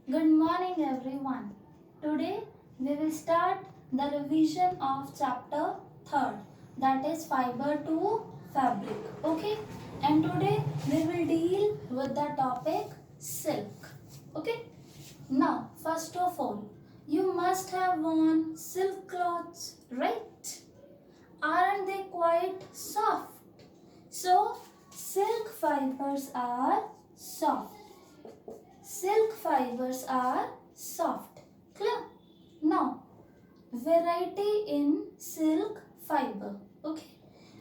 Good morning everyone. Today we will start the revision of chapter 3rd, that is fiber to fabric. Okay, and today we will deal with the topic silk. Okay, now first of all you must have worn silk clothes, right? Aren't they quite soft? So silk fibers are soft. Silk fibers are soft. Clear? Now, variety in silk fiber. Okay.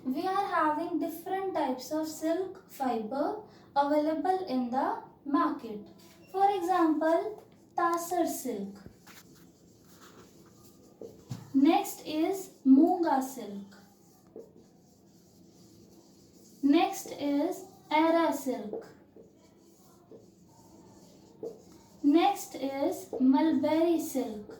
We are having different types of silk fiber available in the market. For example, Tassar silk. Next is Munga silk. Next is Era silk. Next is mulberry silk.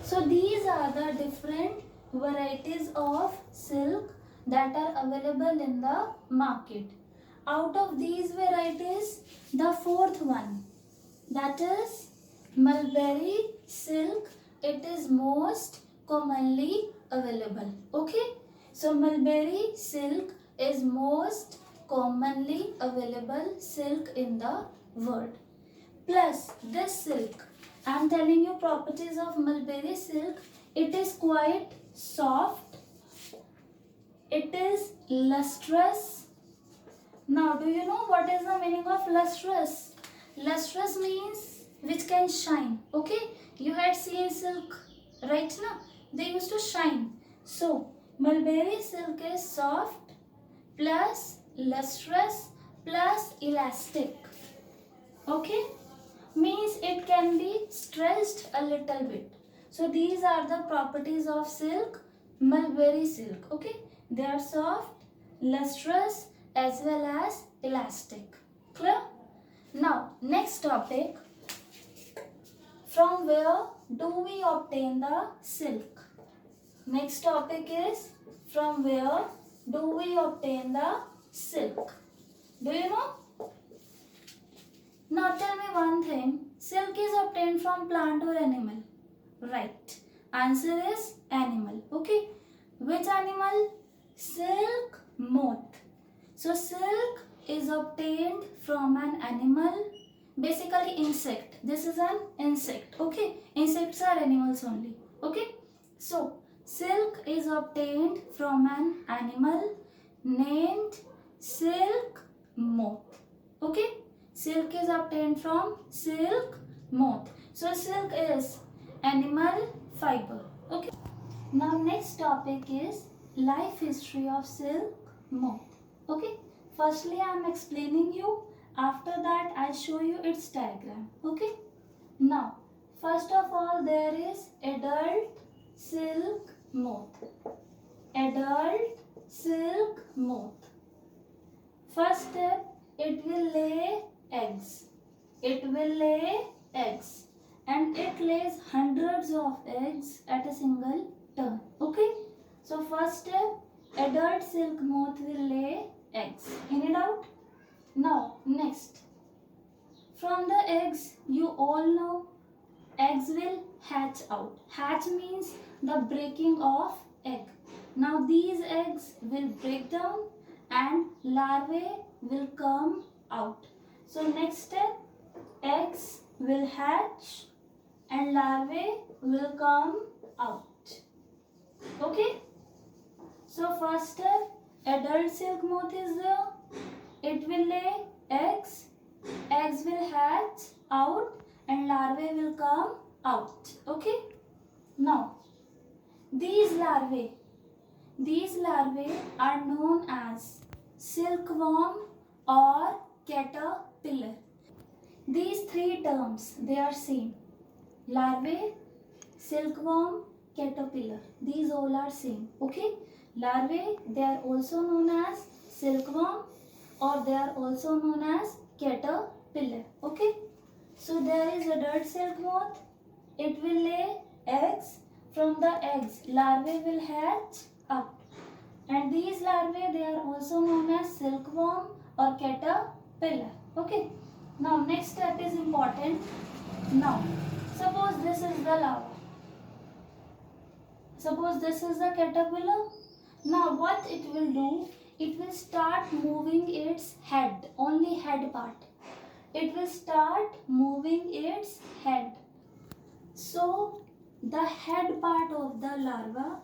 So these are the different varieties of silk that are available in the market. Out of these varieties, the fourth one, that is mulberry silk, it is most commonly available. Okay, so mulberry silk is most commonly available silk in the world. Plus this silk, I am telling you properties of mulberry silk. It is quite soft, it is lustrous. Now do you know what is the meaning of lustrous? Lustrous means which can shine. Okay, you had seen silk, right? Now they used to shine. So mulberry silk is soft plus lustrous plus elastic. Okay, means it can be stretched a little bit. So these are the properties of silk, mulberry silk. Okay, they are soft, lustrous as well as elastic. Clear? Now next topic, from where do we obtain the silk? Next topic is, from where do we obtain the silk? Do you know? Now tell me one thing, silk is obtained from plant or animal? Right. Answer is animal. Okay. Which animal? Silk moth. So silk is obtained from an animal, basically insect. This is an insect. Okay. Insects are animals only. Okay. So silk is obtained from an animal named silk moth. Okay. Silk is obtained from silk moth. So silk is animal fiber. Okay. Now next topic is life history of silk moth. Okay. Firstly I am explaining you. After that I show you its diagram. Okay. Now first of all there is adult silk moth. Adult silk moth. First step, it will lay eggs. It will lay eggs and it lays hundreds of eggs at a single turn. Okay. So first step, adult silk moth will lay eggs. Any doubt? Now next, from the eggs you all know eggs will hatch out. Hatch means the breaking of egg. Now these eggs will break down and larvae will come out. So next step, eggs will hatch and larvae will come out. Okay. So first step, adult silk moth is there. It will lay eggs. Eggs will hatch out and larvae will come out. Okay. Now these larvae are known as silkworm or caterpillar. These three terms, they are same. Larvae, silkworm, caterpillar. These all are same. Okay. Larvae, they are also known as silkworm or they are also known as caterpillar. Okay. So there is adult silk moth. It will lay eggs. From the eggs, larvae will hatch out. And these larvae, they are also known as silkworm or caterpillar. pillar. Okay. Now next step is important. Now suppose this is the larva. Suppose this is the caterpillar. Now what it will do? It will start moving its head, only head part. It will start moving its head. So the head part of the larva,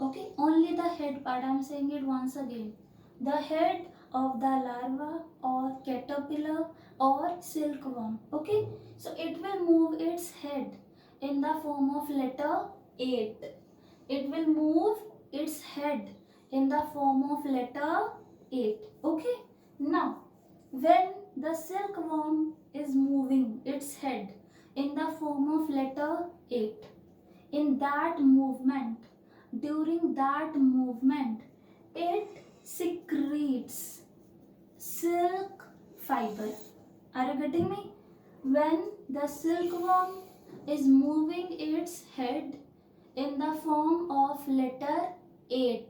okay, only the head part, I am saying it once again. The head of the larva or caterpillar or silkworm, okay. So it will move its head in the form of letter 8. It will move its head in the form of letter 8, okay. Now when the silkworm is moving its head in the form of letter 8, in that movement, during that movement, it secretes silk fiber. Are you getting me? When the silkworm is moving its head in the form of letter 8,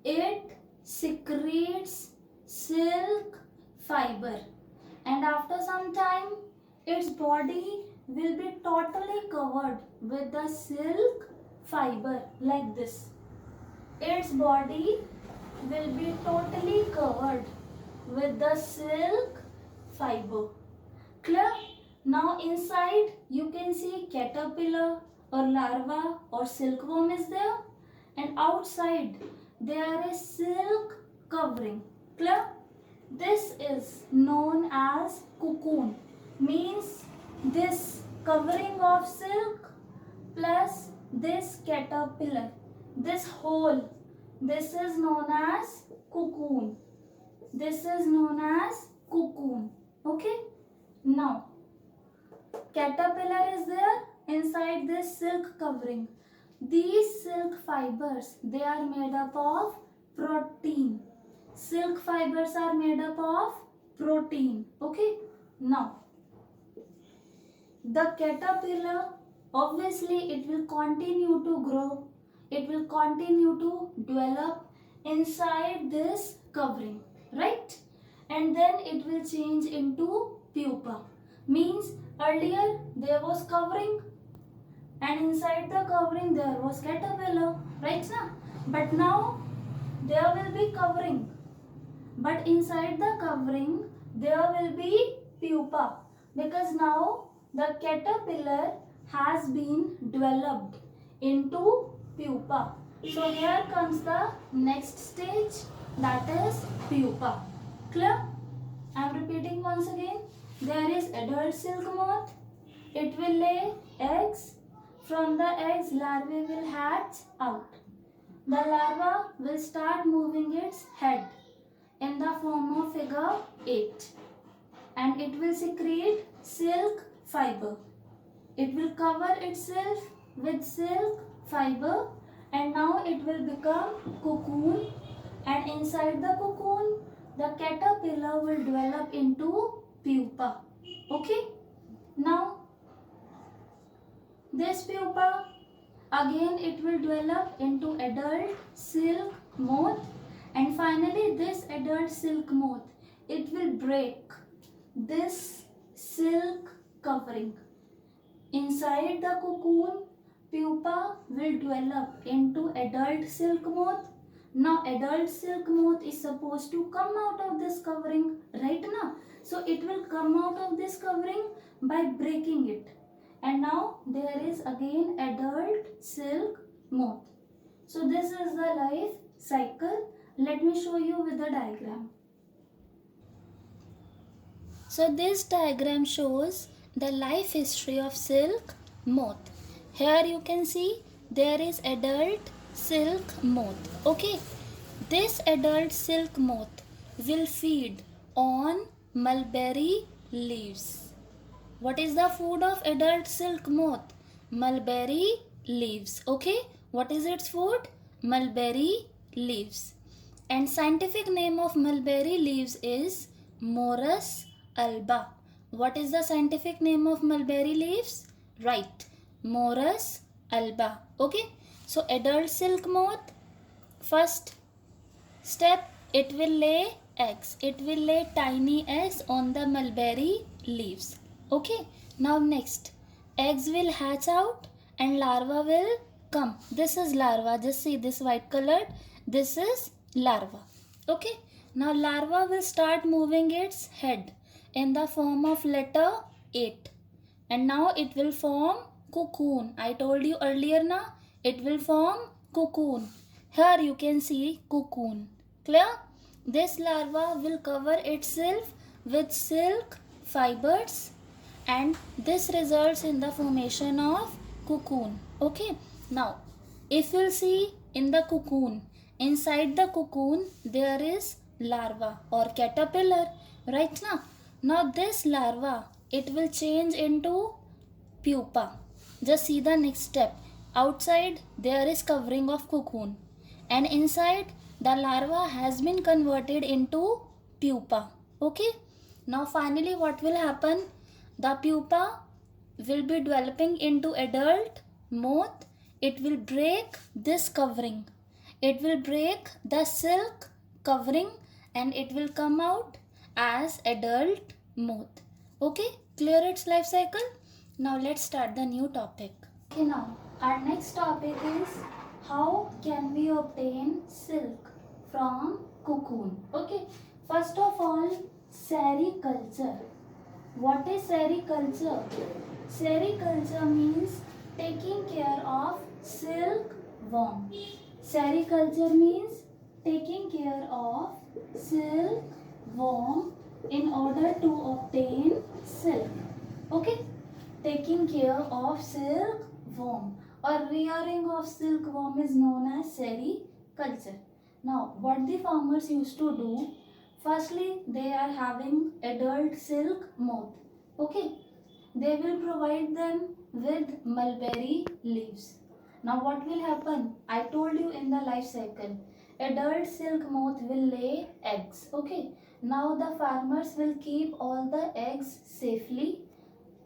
it secretes silk fiber, and after some time its body will be totally covered with the silk fiber like this. Its body will be totally covered with the silk fiber. Clear? Now inside you can see caterpillar or larva or silkworm is there, and outside there is silk covering. Clear? This is known as cocoon. Means this covering of silk plus this caterpillar, this whole, this is known as cocoon. This is known as cocoon. Okay. Now caterpillar is there inside this silk covering. These silk fibers, they are made up of protein. Silk fibers are made up of protein. Okay. Now the caterpillar, obviously it will continue to grow, it will continue to develop inside this covering, right? And then it will change into pupa. Means earlier there was covering and inside the covering there was caterpillar, right now? But now there will be covering, but inside the covering there will be pupa, because now the caterpillar has been developed into pupa. So here comes the next stage, that is pupa. Clear? I am repeating once again. There is adult silk moth. It will lay eggs. From the eggs larvae will hatch out. The larva will start moving its head in the form of figure 8, and it will secrete silk fiber. It will cover itself with silk fiber, and now it will become cocoon, and inside the cocoon the caterpillar will develop into pupa. Okay. Now this pupa, again it will develop into adult silk moth, and finally this adult silk moth, it will break this silk covering. Inside the cocoon, pupa will develop into adult silk moth. Now adult silk moth is supposed to come out of this covering, right now? So it will come out of this covering by breaking it. And now there is again adult silk moth. So this is the life cycle. Let me show you with the diagram. So this diagram shows the life history of silk moth. Here you can see there is adult silk moth. Okay. This adult silk moth will feed on mulberry leaves. What is the food of adult silk moth? Mulberry leaves. Okay. What is its food? Mulberry leaves. And scientific name of mulberry leaves is Morus alba. What is the scientific name of mulberry leaves? Right. Morus alba. Okay. So adult silk moth, first step, it will lay eggs. It will lay tiny eggs on the mulberry leaves. Okay. Now next, eggs will hatch out and larva will come. This is larva. Just see this white colored. This is larva. Okay. Now larva will start moving its head in the form of letter 8. And now it will form cocoon. I told you earlier now, it will form cocoon. Here you can see cocoon. Clear? This larva will cover itself with silk fibers and this results in the formation of cocoon. Okay. Now if you'll see in the cocoon, inside the cocoon there is larva or caterpillar, right? Now this larva, it will change into pupa. Just see the next step. Outside there is covering of cocoon and inside the larva has been converted into pupa. Okay. Now finally what will happen? The pupa will be developing into adult moth. It will break this covering. It will break the silk covering and it will come out as adult moth. Okay, clear its life cycle? Now let's start the new topic. Okay, now our next topic is how can we obtain silk from cocoon? Okay, first of all, sericulture. What is sericulture? Sericulture means taking care of silkworm. Sericulture means taking care of silkworm in order to obtain silk. Okay, taking care of silkworm or rearing of silkworm is known as sericulture. Now, what the farmers used to do? Firstly, they are having adult silk moth. Okay, they will provide them with mulberry leaves. Now, what will happen? I told you in the life cycle, adult silk moth will lay eggs. Okay, now the farmers will keep all the eggs safely.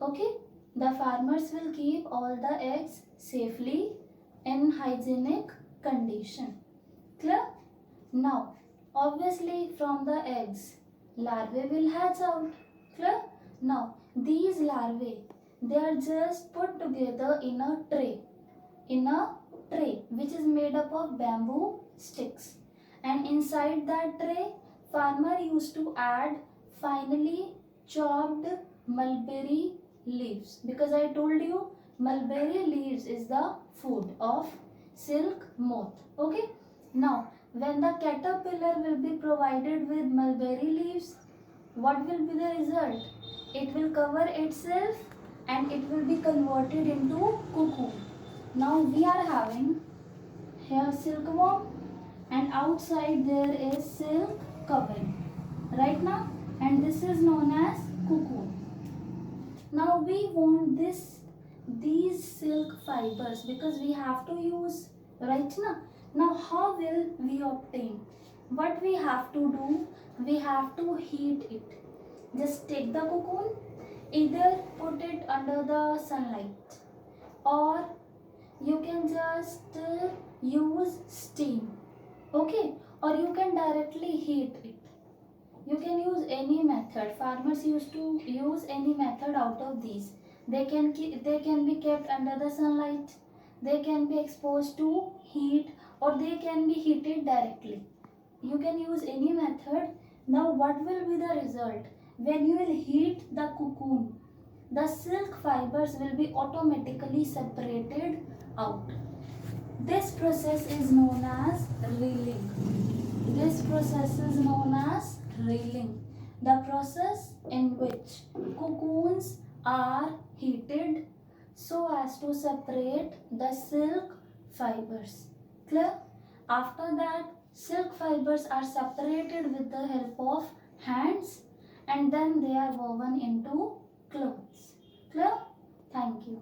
Okay, the farmers will keep all the eggs safely in hygienic condition. Clear? Now, obviously from the eggs, larvae will hatch out. Clear? Now, these larvae, they are just put together in a tray. Which is made up of bamboo sticks. And inside that tray, farmer used to add finely chopped mulberry leaves. Because I told you, mulberry leaves is the food of silk moth. Okay? Now, when the caterpillar will be provided with mulberry leaves, what will be the result? It will cover itself and it will be converted into cocoon. Now we are having here silkworm and outside there is silk covering. Right now? And this is known as cocoon. Now we want these silk fibers because we have to use, right now. Now how will we obtain? What we have to do? We have to heat it. Just take the cocoon, either put it under the sunlight or you can just use steam. Okay, or you can directly heat it. You can use any method. Farmers used to use any method out of these. They can be kept under the sunlight. They can be exposed to heat or they can be heated directly. You can use any method. Now what will be the result? When you will heat the cocoon, the silk fibers will be automatically separated out. This process is known as reeling. This process is known as reeling. The process in which cocoons are heated so as to separate the silk fibers. Clear? After that, silk fibers are separated with the help of hands and then they are woven into clothes. Clear? Thank you.